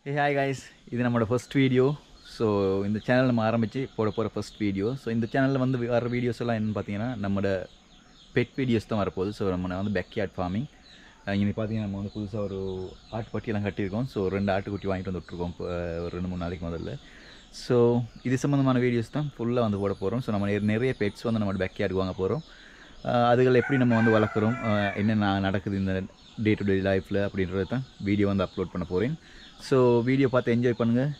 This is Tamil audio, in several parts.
Hey hi guys, இது நம்மளோட ஃபர்ஸ்ட் வீடியோ. ஸோ இந்த சேனல் நம்ம ஆரம்பித்து போட போகிற ஃபர்ஸ்ட் வீடியோ. ஸோ இந்த சேனலில் வந்து வர வீடியோஸ் எல்லாம் என்னென்னு பார்த்தீங்கன்னா நம்மளோட பெட் வீடியோஸ் தான் வரப்போகுது. ஸோ நம்ம வந்து பேக்யார்ட் ஃபார்மிங். இங்கே பார்த்தீங்கன்னா நம்ம வந்து புதுசாக ஒரு ஆட்டுப்பட்டியெல்லாம் கட்டியிருக்கோம். ஸோ 2 ஆட்டுக்குட்டி வாங்கிட்டு வந்து விட்ருக்கோம் இப்போ ஒரு 2-3 நாளைக்கு முதல்ல. ஸோ இது சம்மந்தமான வீடியோஸ் தான் ஃபுல்லாக வந்து போட போகிறோம். ஸோ நம்ம நிறைய பெட்ஸ் வந்து நம்மளோட பேக்யார்டுக்கு வாங்க போகிறோம். அதுகளை எப்படி நம்ம வந்து வளர்க்குறோம், என்னென்ன நடக்குது இந்த டே டு டே லைஃப்பில் அப்படின்றது தான் வீடியோ வந்து அப்லோட் பண்ண போகிறேன். ஸோ வீடியோ பார்த்து என்ஜாய் பண்ணுங்கள்.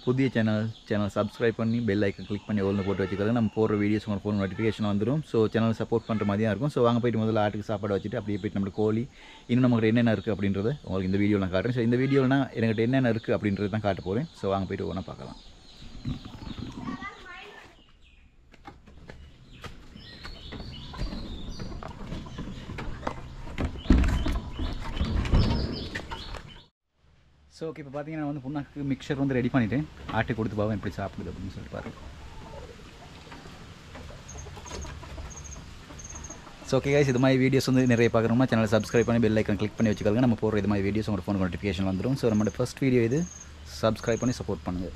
புதிய சேனல் சப்ஸ்கிரைப் பண்ணி பெல் ஐக்கன் கிளிக் பண்ணி ஒன்று போட்டு வச்சுக்கிறது. நம்ம போடுற வீடியோஸ் உங்களுக்கு ஃபோன் நோட்டிஃபிகேஷன் வந்துடும். ஸோ சேனல் சப்போர்ட் பண்ணுற மாதிரி தான் இருக்கும். ஸோ வாங்க போய்ட்டு முதல்ல ஆட்டுக்கு சாப்பாடு வச்சுட்டு அப்படியே போய்ட்டு நம்மளுக்கு கோழி இன்னும் நமக்கு என்னென்ன இருக்குது அப்படின்றத உங்களுக்கு இந்த வீடியோவில் நான் காட்டுறேன். ஸோ இந்த வீடியோவில் நான் என்கிட்ட என்னென்ன இருக்குது அப்படின்றது தான் காட்ட போகிறேன். ஸோ வாங்க போய்ட்டு ஒன்றா பார்க்கலாம். ஸோ ஓகே, இப்போ பார்த்தீங்கன்னா வந்து புண்ணாக்கு மிக்சர் வந்து ரெடி பண்ணிவிட்டேன். ஆட்டுக்கு கொடுத்து பாவம் எப்படி சாப்பிடுது அப்படின்னு சொல்லிட்டு பாருங்கள். ஸோ ஓகே கைஸ், இது மாதிரி வீடியோஸ் வந்து நிறைய பார்க்குறோம்னா சேனலை சப்ஸ்கிரைப் பண்ணி பெல் ஐக்கன் கிளிக் பண்ணி வச்சுக்கோங்க. நம்ம போகிற இது மாதிரி வீடியோஸ் உங்களோட ஃபோன் நோட்டிஃபிகேஷன் வந்துடும். ஸோ நம்மளோட ஃபர்ஸ்ட் வீடியோ இது. சப்ஸ்கிரைப் பண்ணி சப்போர்ட் பண்ணுங்கள்.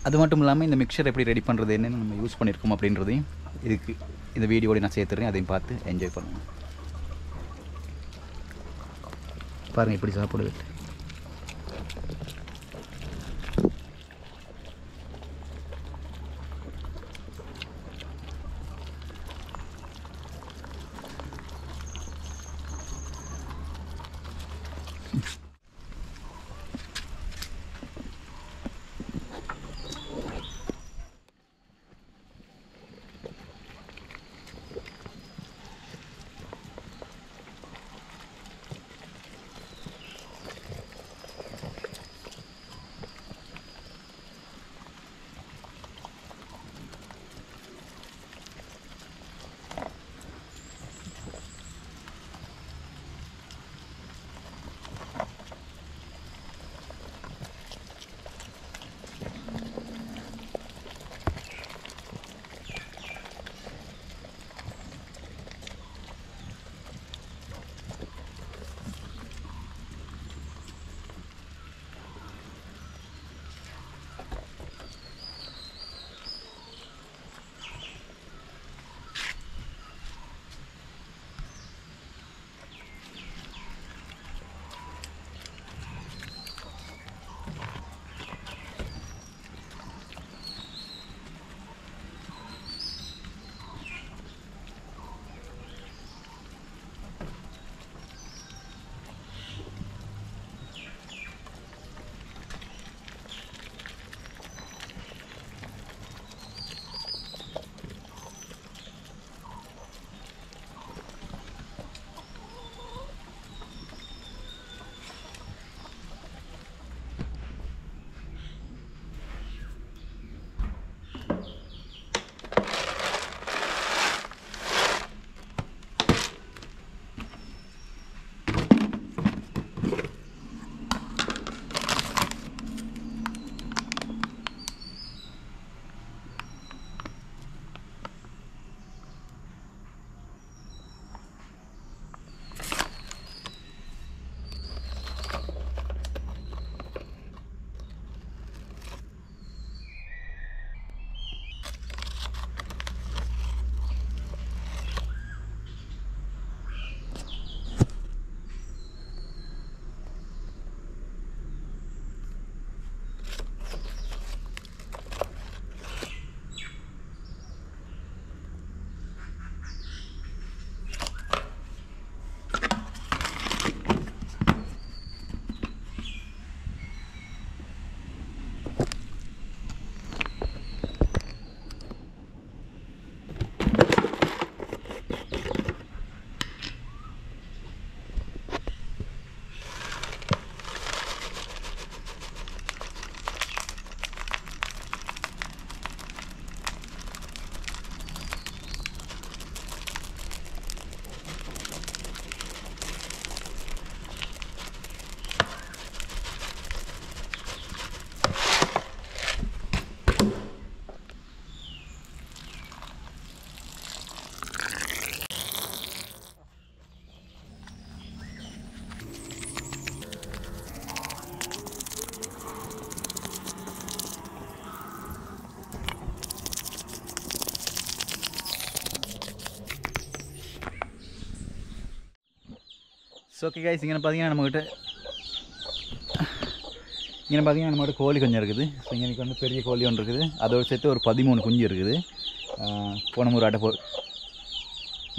அது மட்டும் இல்லாமல் இந்த மிக்சர் எப்படி ரெடி பண்ணுறது, என்னென்னு நம்ம யூஸ் பண்ணியிருக்கோம் அப்படின்றதையும் இதுக்கு இந்த வீடியோட நான் சேர்த்துறேன். அதையும் பார்த்து என்ஜாய் பண்ணுங்கள். பாருங்கள் எப்படி சாப்பிடுது. ஸோ ஓகே கைஸ், இங்கே பார்த்தீங்கன்னா நம்மகிட்ட கோழி கொஞ்சம் இருக்குது. ஸோ இங்கே வந்து பெரிய கோழி ஒன்று இருக்குது. அதோடு சேர்த்து ஒரு 13 குஞ்சு இருக்குது. போன முறை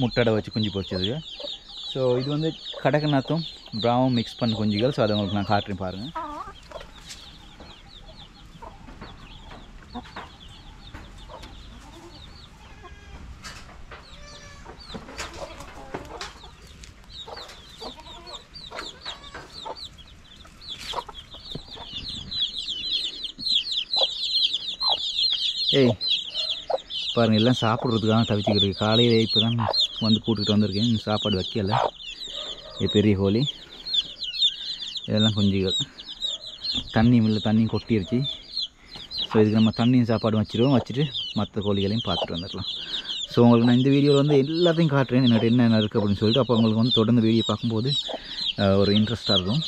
முட்டை வச்சு குஞ்சு பொரிச்சது. ஸோ இது வந்து கடகநாத்தும் ப்ராவும் மிக்ஸ் பண்ண குஞ்சுகள். ஸோ அதை உங்களுக்கு நான் காட்டுறேன் பாருங்கள். ஏய் பாருங்கள், எல்லாம் சாப்பிட்றதுக்காக தவிச்சிக்கிட்டு இருக்குது. காலையில் இப்போ தான் வந்து கூட்டுக்கிட்டு வந்திருக்கேன். சாப்பாடு வைக்கல. இது பெரிய கோழி, இதெல்லாம் குஞ்சுகள். தண்ணி கொட்டிடுச்சு. ஸோ இதுக்கு நம்ம தண்ணியும் சாப்பாடும் வச்சுட்டு மற்ற கோழிகளையும் பார்த்துட்டு வந்துடலாம். ஸோ உங்களுக்கு நான் இந்த வீடியோவில் வந்து எல்லாத்தையும் காட்டுறேன், என்னோட என்னென்ன இருக்குது அப்படின்னு சொல்லிட்டு. அப்போ உங்களுக்கு வந்து தொடர்ந்து வீடியோ பார்க்கும்போது ஒரு இன்ட்ரெஸ்ட்டாக இருக்கும்.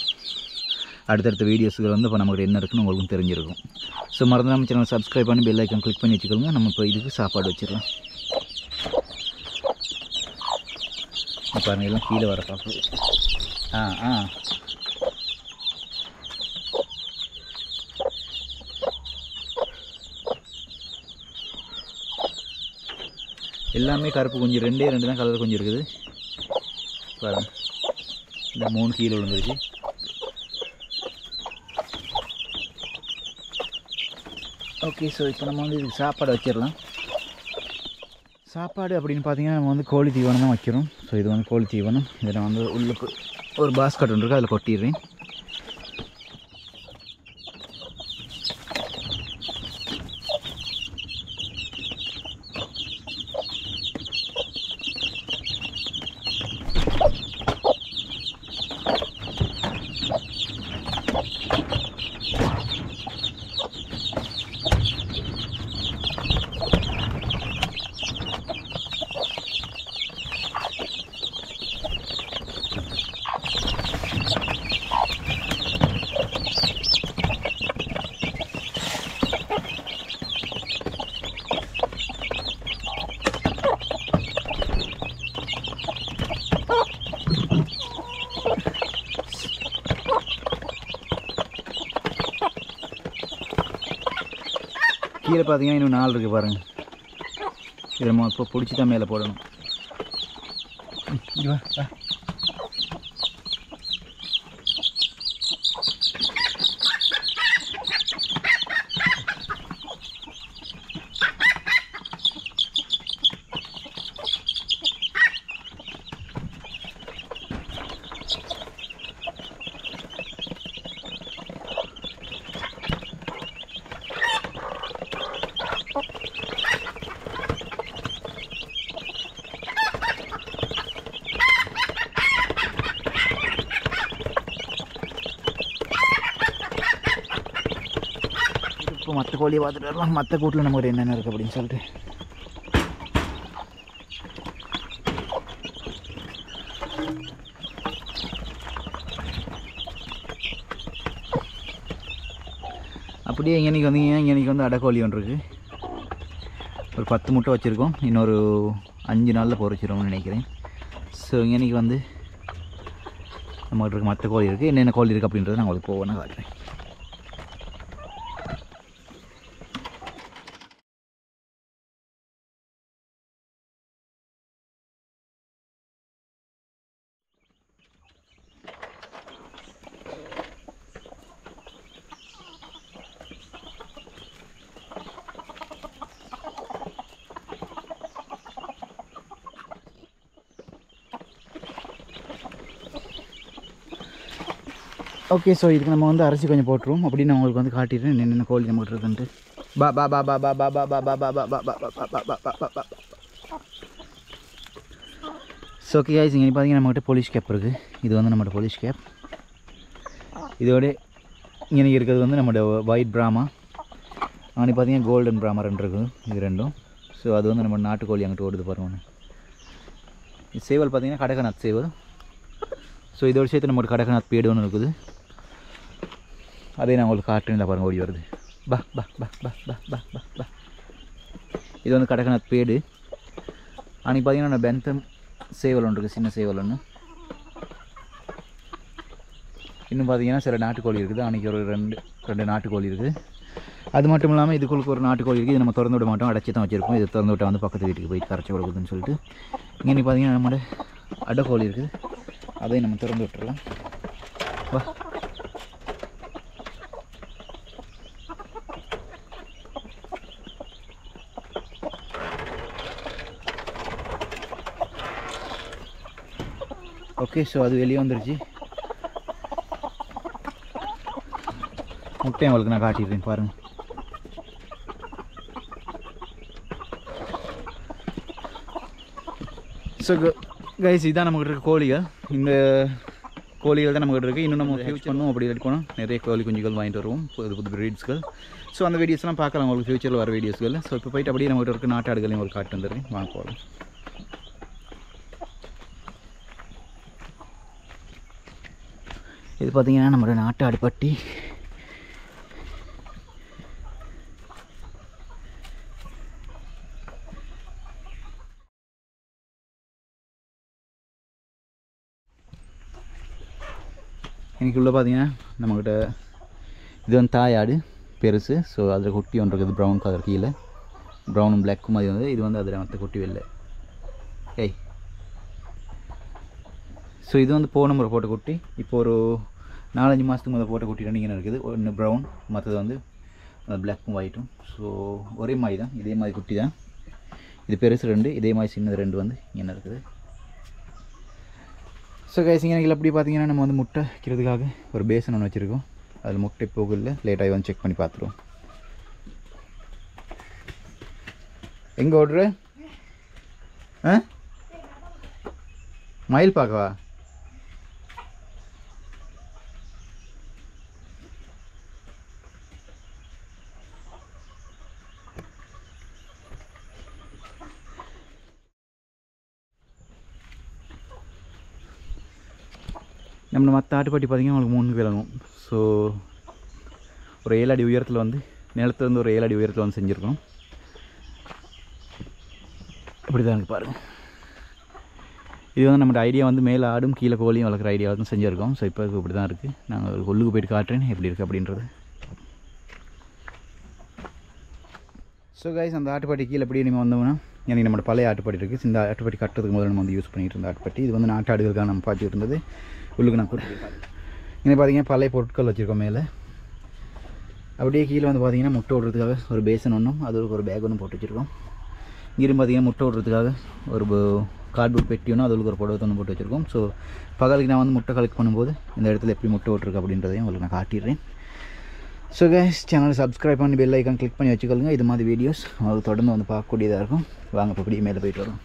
அடுத்தடுத்த வீடியோஸுகள் வந்து இப்போ நமக்கு என்ன இருக்குன்னு உங்களுக்கும் தெரிஞ்சிருக்கும். ஸோ மறந்து நம்ம சேனல் சப்ஸ்கிரைப் பண்ணி பெல் ஐக்கான் கிளிக் பண்ணி வச்சுக்கோங்க. நம்ம இப்போ இதுக்கு சாப்பாடு வச்சிடலாம். பாருங்கள், எல்லாம் கீழே வர பார்க்குது. எல்லாமே கருப்பு குஞ்சு. 2 தான் கலர் குஞ்சு இருக்குது. பாருங்கள், இந்த 3 கீழே விழுந்துருச்சு. ஓகே, ஸோ இப்போ நம்ம வந்து இதுக்கு சாப்பாடு வச்சிடலாம். சாப்பாடு அப்படின்னு பார்த்தீங்கன்னா நம்ம வந்து கோழி தீவனம் தான் வைக்கிறோம். ஸோ இது வந்து கோழி தீவனம். இதை நான் வந்து உள்ளுக்கு ஒரு பாஸ்கட் ஒன்று இருக்குது, அதில் கொட்டிடுறேன். கீழே பார்த்தீங்கன்னா இன்னும் 4 இருக்குது பாருங்கள். இதை நம்ம இப்போ பிடிச்சி தான் மேலே போடணும். இங்கே வா. இப்போ மற்ற கோழியை பார்த்துட்டு வரலாம். மற்ற கூட்டில் நமக்கு என்னென்ன இருக்குது அப்படின்னு சொல்லிட்டு. அப்படியே இன்றைக்கி வந்தீங்கன்னா இன்றைக்கி வந்து அடைக்கோழி ஒன்று இருக்குது. ஒரு 10 முட்டை வச்சுருக்கோம். இன்னொரு 5 நாளில் பொறிச்சிடுவோம்னு நினைக்கிறேன். ஸோ இன்றைக்கி வந்து நம்மகிட்ட இருக்க மற்ற கோழி இருக்குது. என்னென்ன கோழி இருக்குது அப்படின்றத நான் உங்களுக்கு போவேன்னா காட்டுறேன். ஓகே, ஸோ இதுக்கு நம்ம வந்து அரிசி கொஞ்சம் போட்டுருவோம். அப்படின்னு நான் உங்களுக்கு வந்து காட்டிடுறேன் என்னென்ன கோழி நம்மகிட்ட இருக்குன்ட்டு. பா பா பா பா பா பா பா பா பா பா பா பா பா பா. ஸோ ஓகே கைஸ், இங்கே பார்த்தீங்கன்னா நம்மகிட்ட போலீஸ் கேப் இருக்குது. இது வந்து நம்மளோட போலீஸ் கேப். இதோட இங்கே இருக்கிறது வந்து நம்மளோட ஒயிட் பிராமா. அங்கே பார்த்தீங்கன்னா கோல்டன் பிராமா 2 இருக்குது. இது 2ம். ஸோ அது வந்து நம்ம நாட்டுக்கோழி அங்கிட்டு ஓடுது பாருங்க. இது சேவல் பார்த்தீங்கன்னா கடகநாத் சேவல். ஸோ இதோட சேர்த்து நம்மளோட கடகநாத் பேடு ஒன்று இருக்குது. அதே நான் உங்களுக்கு காட்டுறேன் பாருங்கள், ஓடி வருது. பா பா பா பா பா பா பா பா. இது வந்து கடகநாத் பேடு. அன்றைக்கி பார்த்தீங்கன்னா நான் பென்தம் சேவல் ஒன்று இருக்குது, சின்ன சேவல் ஒன்று. இன்னும் பார்த்தீங்கன்னா சில நாட்டுக்கோழி இருக்குது. அன்றைக்கி ஒரு ரெண்டு நாட்டுக்கோழி இருக்குது. அது மட்டும் இல்லாமல் இதுக்குள்ளுக்கு ஒரு நாட்டுக்கோழி இருக்குது. இது நம்ம திறந்து விட மாட்டோம், அடைச்சி தான் வச்சுருப்போம். இது திறந்து விட்டால் வந்து பக்கத்து வீட்டுக்கு போய் கரைச்சி கொடுக்குதுன்னு சொல்லிட்டு. இங்கே பார்த்தீங்கன்னா நம்மளோட அடைக்கோழி இருக்குது, அதையும் நம்ம திறந்து விட்டுறலாம். வா. ஓகே, ஸோ அது வெளியே வந்துருச்சு. முட்டையும் அவளுக்கு நான் காட்டிடுறேன் பாருங்கள். ஸோ கைஸ், இதான் நம்மகிட்ட இருக்க கோழிகள். இந்த கோழிகள் தான் நம்மகிட்ட இருக்குது. இன்னும் நம்ம ஃபியூச்சர் பண்ணுவோம், அப்படி இருக்கணும். நிறைய கோழி குஞ்சுகள் வாங்கிட்டு வருவோம், புது ப்ரீட்ஸ்கள். ஸோ அந்த வீடியோஸ்லாம் பார்க்கலாம் உங்களுக்கு ஃபியூச்சரில் வர வீடியோஸ்கள். ஸோ இப்போ போயிட்டு அப்படியே நம்மகிட்ட இருக்க நாட்டாடுகளையும் ஒரு காட்டு வந்துடுறேன். வாங்க போகலாம். இது பார்த்திங்கன்னா நம்மளோட நாட்டாடு பட்டி. எனக்குள்ளே பார்த்தீங்கன்னா நம்மக்கிட்ட இது வந்து தாயாடு பெருசு. ஸோ அதில் குட்டி ஒன்று இருக்குது, ப்ரௌன் கலர், கீழே ப்ரௌனும் பிளாக்கும் அது வந்து. இது வந்து அதில் மற்ற குட்டி வெள்ளை. ஏய், ஸோ இது வந்து போன முறை போட்ட குட்டி. இப்போ ஒரு 4-5 மாதத்துக்கு முதல் போட்ட குட்டி ரெண்டு இங்கே இருக்குது. ஒன்று ப்ரௌன், மற்றது வந்து பிளாக்கும் ஒயிட்டும். ஸோ ஒரே மாதிரி தான், இதே மாதிரி குட்டி தான். இது பெருசு 2, இதே மாதிரி சின்னது 2 வந்து இங்கே இருக்குது. ஸோ கைஸ், இங்கே அப்படி பார்த்தீங்கன்னா நம்ம வந்து முட்டை வைக்கிறதுக்காக ஒரு பேசன் ஒன்று வச்சுருக்கோம். அதில் முட்டை போகல, லேட்டாகி வந்து செக் பண்ணி பார்த்துருவோம். எங்கே ஓடுற? மயில் பார்க்கவா? நம்ம மற்ற ஆட்டுப்பட்டி பார்த்திங்கன்னா உங்களுக்கு 3 விளங்கும். ஸோ ஒரு 7 அடி உயரத்தில் வந்து நிலத்துலேருந்து ஒரு 7 அடி உயரத்தில் வந்து செஞ்சுருக்கோம். இப்படி தான் எனக்கு பாருங்கள். இது வந்து நம்மளோட ஐடியா வந்து மேலே ஆடும் கீழே கோழியும் வளர்க்குற ஐடியா வந்து செஞ்சுருக்கோம். ஸோ இப்போ இப்படி தான் இருக்குது. நாங்கள் உள்ளுக்கு போய்ட்டு காட்டுறேன் எப்படி இருக்குது அப்படின்றது. ஸோ கைஸ், அந்த ஆட்டுப்பட்டி கீழே எப்படி நம்ம வந்தோம்னா எனக்கு நம்மளோட பழைய ஆட்டுப்பட்டி இருக்குது. இந்த ஆட்டுப்பட்டி கட்டுறதுக்கு முதல்ல நம்ம வந்து யூஸ் பண்ணிகிட்டு இருந்த ஆட்டுப்பட்டி. இது வந்து நாட்டாடுகளுக்காக நம்ம பார்த்துட்டு இருந்தது. உள்ளுக்கு நான் கூட்டிட்டு இங்கே பார்த்தீங்கன்னா பழைய பொருட்கள் வச்சுருக்கோம் மேலே. அப்படியே கீழே வந்து பார்த்திங்கன்னா முட்டை ஓடுறதுக்காக ஒரு பேசன் ஒன்றும், அது ஒரு பேக் ஒன்றும் போட்டு வச்சுருக்கோம். இங்கிருந்து பார்த்திங்கன்னா முட்டை ஓடுறதுக்காக ஒரு கார்ட்போர்ட் பெட்டி ஒன்று, அதுக்கு ஒரு புடவை ஒன்று போட்டு வச்சுருக்கோம். ஸோ பகலுக்கு நான் வந்து முட்டை கலெக்ட் பண்ணும்போது இந்த இடத்துல எப்படி முட்டை ஓட்டுருக்கு அப்படின்றதையும் உங்களுக்கு நான் காட்டிடுறேன். ஸோ கைஸ், சேனலை சப்ஸ்கிரைப் பண்ணி பெல் ஐக்கான் கிளிக் பண்ணி வச்சுக்கொள்ளுங்க. இது மாதிரி வீடியோஸ் உங்களுக்கு தொடர்ந்து வந்து பார்க்கக்கூடியதாக இருக்கும். வாங்க இப்போ அப்படியே மேலே போயிட்டு வரோம்.